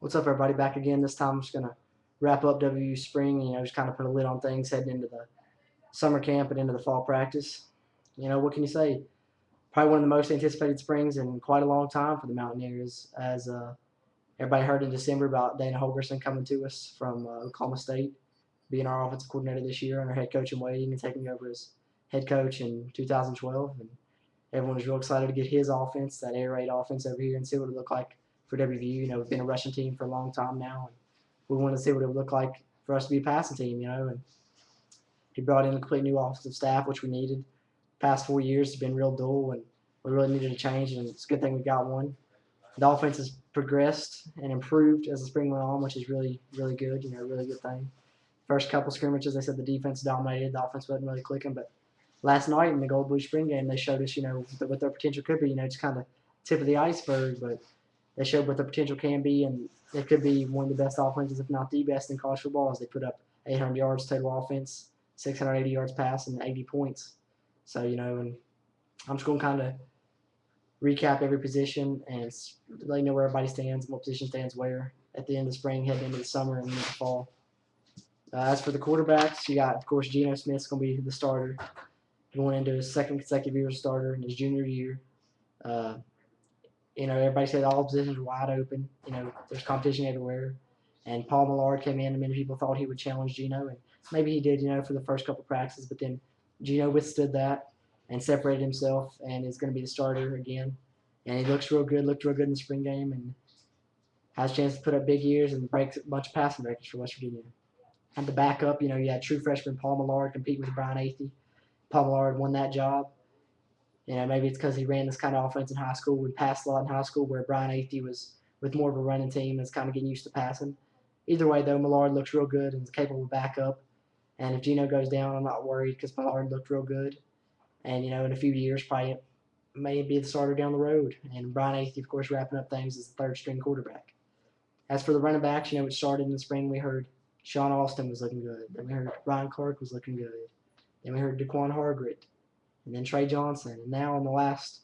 What's up, everybody? Back again. This time I'm just going to wrap up WVU spring, just kind of put a lid on things heading into the summer camp and into the fall practice. What can you say? Probably one of the most anticipated springs in quite a long time for the Mountaineers, as everybody heard in December about Dana Holgerson coming to us from Oklahoma State, being our offensive coordinator this year and our head coach in waiting and taking over as head coach in 2012. And everyone was real excited to get his offense, that air raid offense, over here and see what it looked like for WVU. We've been a rushing team for a long time now, and we wanted to see what it would look like for us to be a passing team. And he brought in a complete new offensive staff, which we needed. Past 4 years has been real dull, and we really needed a change, and it's a good thing we got one. The offense has progressed and improved as the spring went on, which is really, really good. A really good thing. First couple scrimmages, they said the defense dominated, the offense wasn't really clicking, but last night in the Gold Blue spring game, they showed us, what their potential could be. It's kind of tip of the iceberg, but they showed what their potential can be, and it could be one of the best offenses, if not the best, in college football, as they put up 800 yards total offense, 680 yards pass, and 80 points. So, and I'm just going to kind of recap every position and let you know where everybody stands, what position stands where at the end of the spring, heading into the summer and into the fall. As for the quarterbacks, you got, of course, Geno Smith's going to be the starter, going into his second consecutive year as starter in his junior year. Everybody said all positions were wide open. There's competition everywhere. And Paul Millard came in, and many people thought he would challenge Geno, and maybe he did, for the first couple practices. But then Geno withstood that and separated himself, and is going to be the starter again. And he looked real good in the spring game, and has a chance to put up big years and break a bunch of passing records for West Virginia. And the backup, you had true freshman Paul Millard compete with Brian Athey. Paul Millard won that job. Maybe it's because he ran this kind of offense in high school and passed a lot in high school, where Brian Athey was with more of a running team and is kind of getting used to passing. Either way, though, Millard looks real good and is capable of backup. And if Geno goes down, I'm not worried because Millard looked real good. And, in a few years, probably may be the starter down the road. And Brian Athey, of course, wrapping up things as the third-string quarterback. As for the running backs, it started in the spring. We heard Sean Austin was looking good. Then we heard Ryan Clark was looking good. Then we heard Daquan Hargret. And then Trey Johnson. And now in the last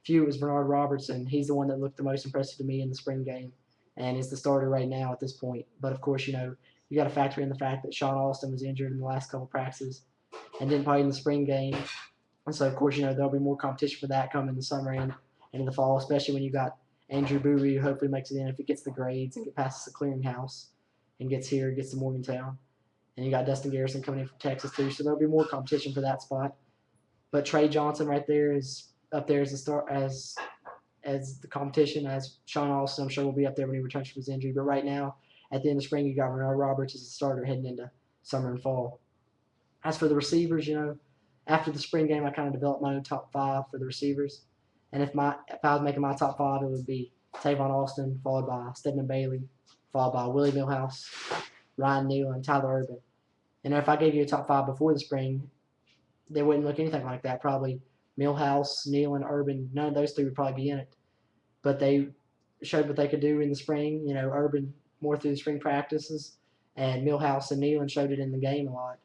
few, it was Bernard Robertson. He's the one that looked the most impressive to me in the spring game and is the starter right now at this point. But, of course, you got to factor in the fact that Sean Austin was injured in the last couple practices and didn't play in the spring game. And so, of course, there'll be more competition for that coming in the summer and in the fall, especially when you got Andrew Bowie, who hopefully makes it in if he gets the grades and passes the clearinghouse and gets to Morgantown. And you got Dustin Garrison coming in from Texas, too. So there'll be more competition for that spot. But Trey Johnson right there is up there as the start as the competition, as Sean Austin, I'm sure, will be up there when he returns from his injury. But right now, at the end of spring, you got Bernard Roberts as the starter heading into summer and fall. As for the receivers, after the spring game, I kind of developed my own top 5 for the receivers. And if I was making my top 5, it would be Tavon Austin, followed by Stedman Bailey, followed by Willie Millhouse, Ryan Neal, and Tyler Urban. And if I gave you a top 5 before the spring, they wouldn't look anything like that. Probably Millhouse, Neal, and Urban, none of those 3 would probably be in it. But they showed what they could do in the spring. Urban more through the spring practices, and Millhouse and Neal showed it in the game a lot.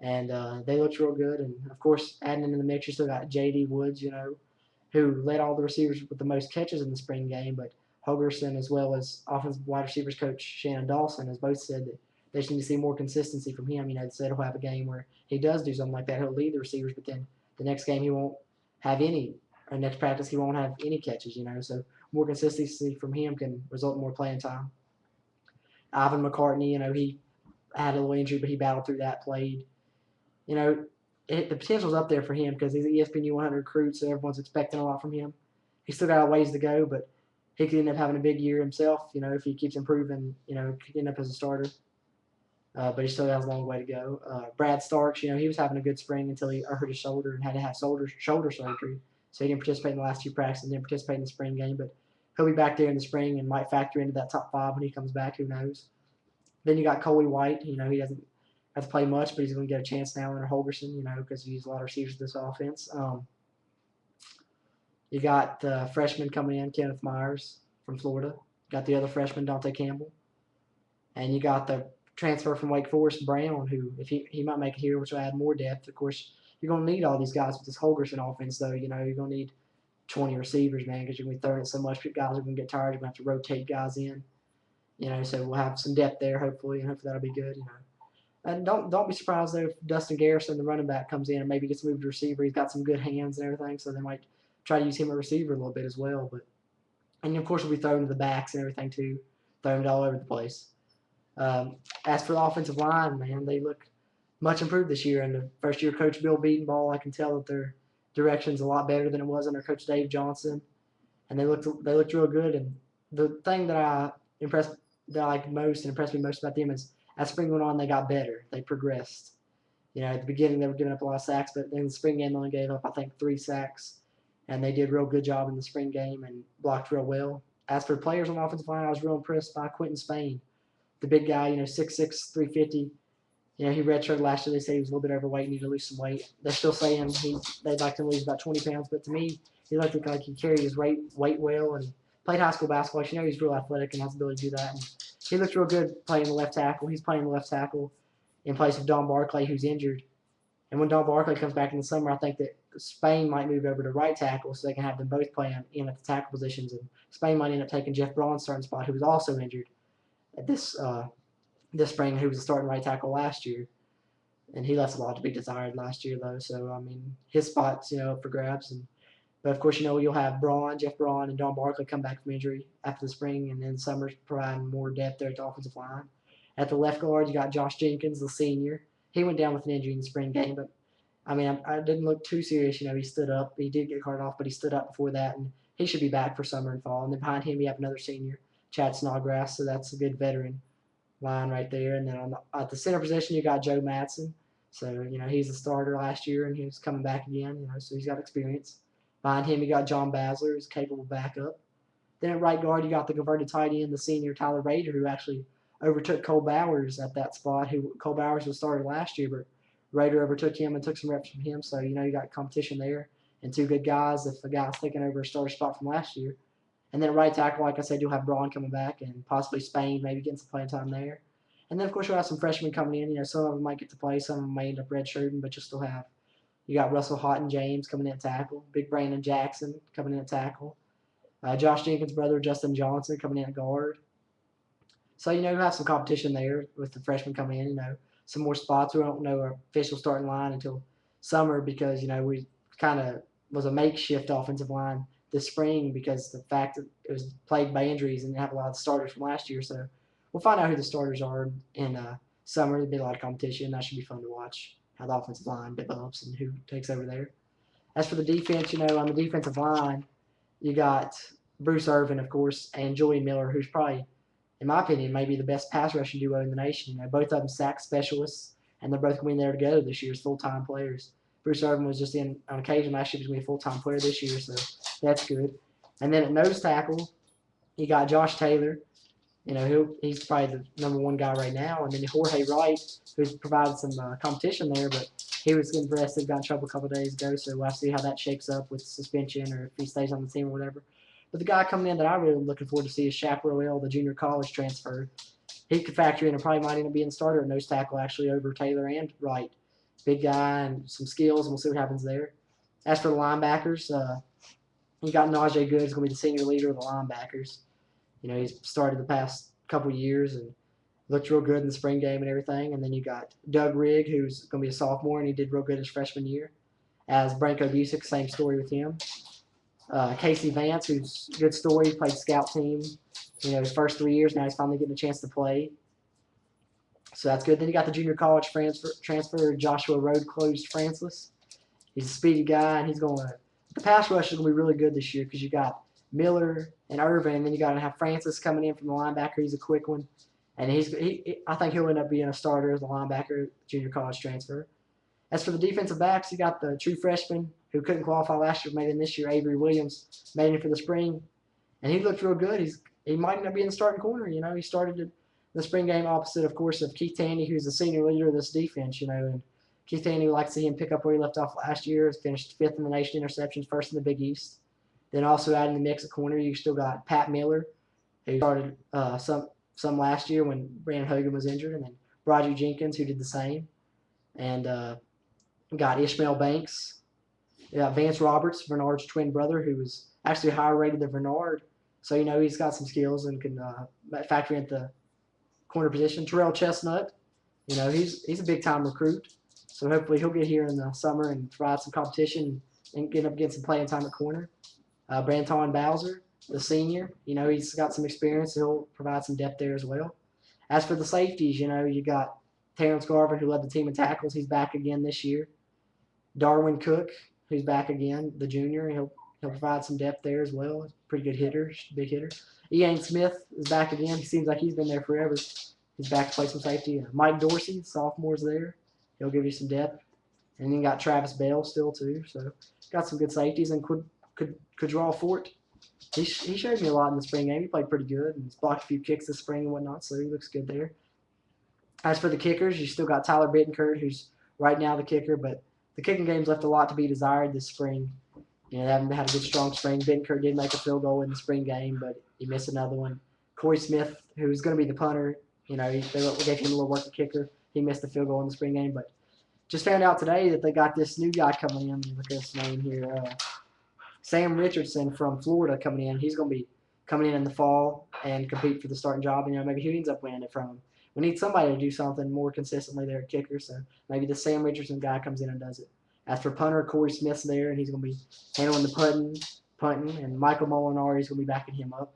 And they looked real good. And, of course, adding into the mix, you still got J.D. Woods, who led all the receivers with the most catches in the spring game. But Holgerson, as well as offensive wide receivers coach Shannon Dawson, has both said that they just need to see more consistency from him. They said he'll have a game where he does do something like that. He'll lead the receivers, but then the next game he won't have any, or next practice he won't have any catches, So more consistency from him can result in more playing time. Ivan McCartney, he had a little injury, but he battled through that, played. The potential's up there for him because he's an ESPN 100 recruit, so everyone's expecting a lot from him. He's still got a ways to go, but he could end up having a big year himself, if he keeps improving, could end up as a starter. But he still has a long way to go. Brad Starks, he was having a good spring until he hurt his shoulder and had to have shoulder surgery. So he didn't participate in the last 2 practices and didn't participate in the spring game. But he'll be back there in the spring and might factor into that top 5 when he comes back. Who knows? Then you got Coley White. He doesn't have to play much, but he's going to get a chance now under Holgerson, because he used a lot of receivers in this offense. You got the freshman coming in, Kenneth Myers from Florida. You got the other freshman, Dante Campbell. And you got the transfer from Wake Forest, Brown, who, if he might make it here, which will add more depth. Of course, you're going to need all these guys with this Holgerson offense, though. You're going to need 20 receivers, man, because you're going to be throwing it so much. Guys are going to get tired. You're going to have to rotate guys in. So we'll have some depth there hopefully, and hopefully that'll be good. And don't be surprised though if Dustin Garrison, the running back, comes in and maybe gets moved to receiver. He's got some good hands and everything, so they might try to use him at receiver a little bit as well. But and of course we'll be throwing to the backs and everything too, throwing it all over the place. As for the offensive line, man, they look much improved this year. And the first year coach Bill Beatonball, I can tell that their direction's a lot better than it was under Coach Dave Johnson, and they looked real good. And the thing that I liked most and impressed me most about them is as spring went on, they got better. They progressed. At the beginning they were giving up a lot of sacks, but in the spring game they only gave up I think 3 sacks, and they did a real good job in the spring game and blocked real well. As for players on the offensive line, I was real impressed by Quentin Spain, the big guy. 6'6", 350. He redshirted last year. They say he was a little bit overweight and needed to lose some weight. They're still saying they'd like to lose about 20 pounds, but to me, he looked like he carried his weight well and played high school basketball. He's real athletic and has the ability to do that. And he looked real good playing the left tackle. He's playing the left tackle in place of Don Barclay, who's injured. And when Don Barclay comes back in the summer, I think that Spain might move over to right tackle so they can have them both playing in at the tackle positions. And Spain might end up taking Jeff Braun's starting spot, who was also injured at this spring, who was the starting right tackle last year. And he left a lot to be desired last year, though. So, his spot's, up for grabs. But, of course, you'll have Jeff Braun, and Don Barclay come back from injury after the spring, and then summer's providing more depth there at the offensive line. At the left guard, you got Josh Jenkins, the senior. He went down with an injury in the spring game, but, I didn't look too serious. He stood up. He did get carted off, but he stood up before that, and he should be back for summer and fall. And then behind him, you have another senior, Chad Snodgrass, so that's a good veteran line right there. And then at the center position, you got Joe Madsen. So, he's a starter last year, and he's coming back again, so he's got experience. Behind him, you got John Basler, who's a capable backup. Then at right guard, you got the converted tight end, the senior Tyler Rader, who actually overtook Cole Bowers at that spot. Cole Bowers was started last year, but Rader overtook him and took some reps from him. So, you got competition there and 2 good guys if a guy's taking over a starter spot from last year. And then at right tackle, like I said, you'll have Braun coming back and possibly Spain maybe getting some playing time there. And then, of course, you'll have some freshmen coming in. Some of them might get to play. Some of them may end up redshirting, but you'll still have. You got Russell Houghton James coming in at tackle. Big Brandon Jackson coming in at tackle. Josh Jenkins' brother, Justin Johnson, coming in at guard. So, you'll have some competition there with the freshmen coming in. Some more spots. We don't know our official starting line until summer because, we kind of was a makeshift offensive line this spring because the fact that it was plagued by injuries and didn't have a lot of starters from last year. So, we'll find out who the starters are in summer. There'll be a lot of competition. That should be fun to watch, how the offensive line develops and who takes over there. As for the defense, on the defensive line, you got Bruce Irvin, of course, and Julian Miller, who's probably, in my opinion, maybe the best pass rushing duo in the nation. Both of them sack specialists, and they're both going to be there together this year as full-time players. Bruce Irvin was just on occasion last year, he was going to be a full-time player this year, so that's good. And then at nose tackle, you got Josh Taylor. He's probably the number 1 guy right now. And then Jorge Wright, who's provided some competition there, but he was getting arrested, got in trouble a couple of days ago, so we'll see how that shakes up with suspension or if he stays on the team or whatever. But the guy coming in that I really am looking forward to see is Shaq Roel, the junior college transfer. He could factor in and probably might end up being the starter at nose tackle actually over Taylor and Wright. Big guy and some skills, and we'll see what happens there. As for the linebackers, you got Najee Good, who's going to be the senior leader of the linebackers. He's started the past couple years and looked real good in the spring game and everything. And then you got Doug Rigg, who's going to be a sophomore, and he did real good his freshman year. As Branko Busick, same story with him. Casey Vance, who's a good story, played scout team, his first 3 years. Now he's finally getting a chance to play. So that's good. Then you got the junior college transfer Joshua Road-Closed Francis. He's a speedy guy, and the pass rush is going to be really good this year because you got Miller and Irvin, and then you got to have Francis coming in from the linebacker. He's a quick one, and I think he'll end up being a starter as a linebacker, junior college transfer. As for the defensive backs, you got the true freshman who couldn't qualify last year, made in this year, Avery Williams, made in for the spring, and he looked real good. He might end up being the starting corner. He started the spring game opposite, of course, of Keith Tandy, who's the senior leader of this defense. And Keith Tandy, we like to see him pick up where he left off last year. Finished 5th in the nation interceptions, 1st in the Big East. Then also adding the mix at corner, you still got Pat Miller, who started some last year when Brandon Hogan was injured, and then Roger Jenkins, who did the same. And got Ishmael Banks. You got Vance Roberts, Bernard's twin brother, who was actually higher rated than Bernard So, he's got some skills and can factor in at the corner position. Terrell Chestnut, he's a big-time recruit. So hopefully he'll get here in the summer and provide some competition and get up against some playing time at corner. Branton Bowser, the senior, he's got some experience. So he'll provide some depth there as well. As for the safeties, you got Terrence Garvin, who led the team in tackles. He's back again this year. Darwin Cook, who's back again, the junior. He'll provide some depth there as well. Pretty good hitter, big hitter. Ian Smith is back again. He seems like he's been there forever. He's back to play some safety. Mike Dorsey, sophomore's there. He'll give you some depth. And then you got Travis Bell still too. So got some good safeties. And Quadral Fort, he showed me a lot in the spring game. He played pretty good and he's blocked a few kicks this spring and whatnot. So he looks good there. As for the kickers, you still got Tyler Bittenkurt, who's right now the kicker, but the kicking game's left a lot to be desired this spring. They haven't had a good, strong spring. Bittenkurt did make a field goal in the spring game, but he missed another one. Corey Smith, who's going to be the punter, they gave him a little work at kicker. He missed the field goal in the spring game, but just found out today that they got this new guy coming in. Look at his name here. Sam Richardson from Florida coming in. He's going to be coming in the fall and compete for the starting job. And maybe he ends up winning it from him. We need somebody to do something more consistently there at kicker, so maybe the Sam Richardson guy comes in and does it. As for punter, Corey Smith's there, and he's going to be handling the punting, and Michael Molinari is going to be backing him up.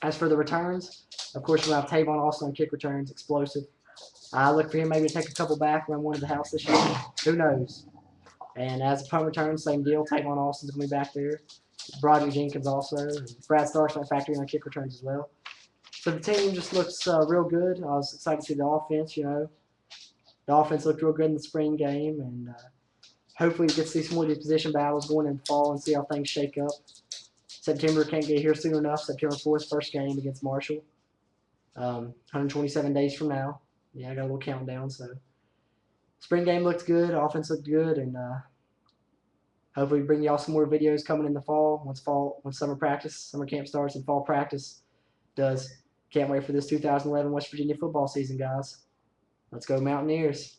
As for the returns, of course, we'll have Tavon Austin on kick returns, explosive. I look for him maybe to take a couple back, run one to the house this year. Who knows? And as a punt return, same deal. Tavon Austin's going to be back there. Broderick Jenkins also. And Brad Stark's going to factor in on kick returns as well. So the team just looks real good. I was excited to see the offense, The offense looked real good in the spring game, and hopefully we get to see some more of these position battles going in the fall and see how things shake up. September can't get here soon enough. September 4th, first game against Marshall. 127 days from now. Yeah, I got a little countdown. So spring game looked good. Offense looked good, and hopefully we bring y'all some more videos coming in the fall. Once summer camp starts and fall practice does. Can't wait for this 2011 West Virginia football season, guys. Let's go Mountaineers.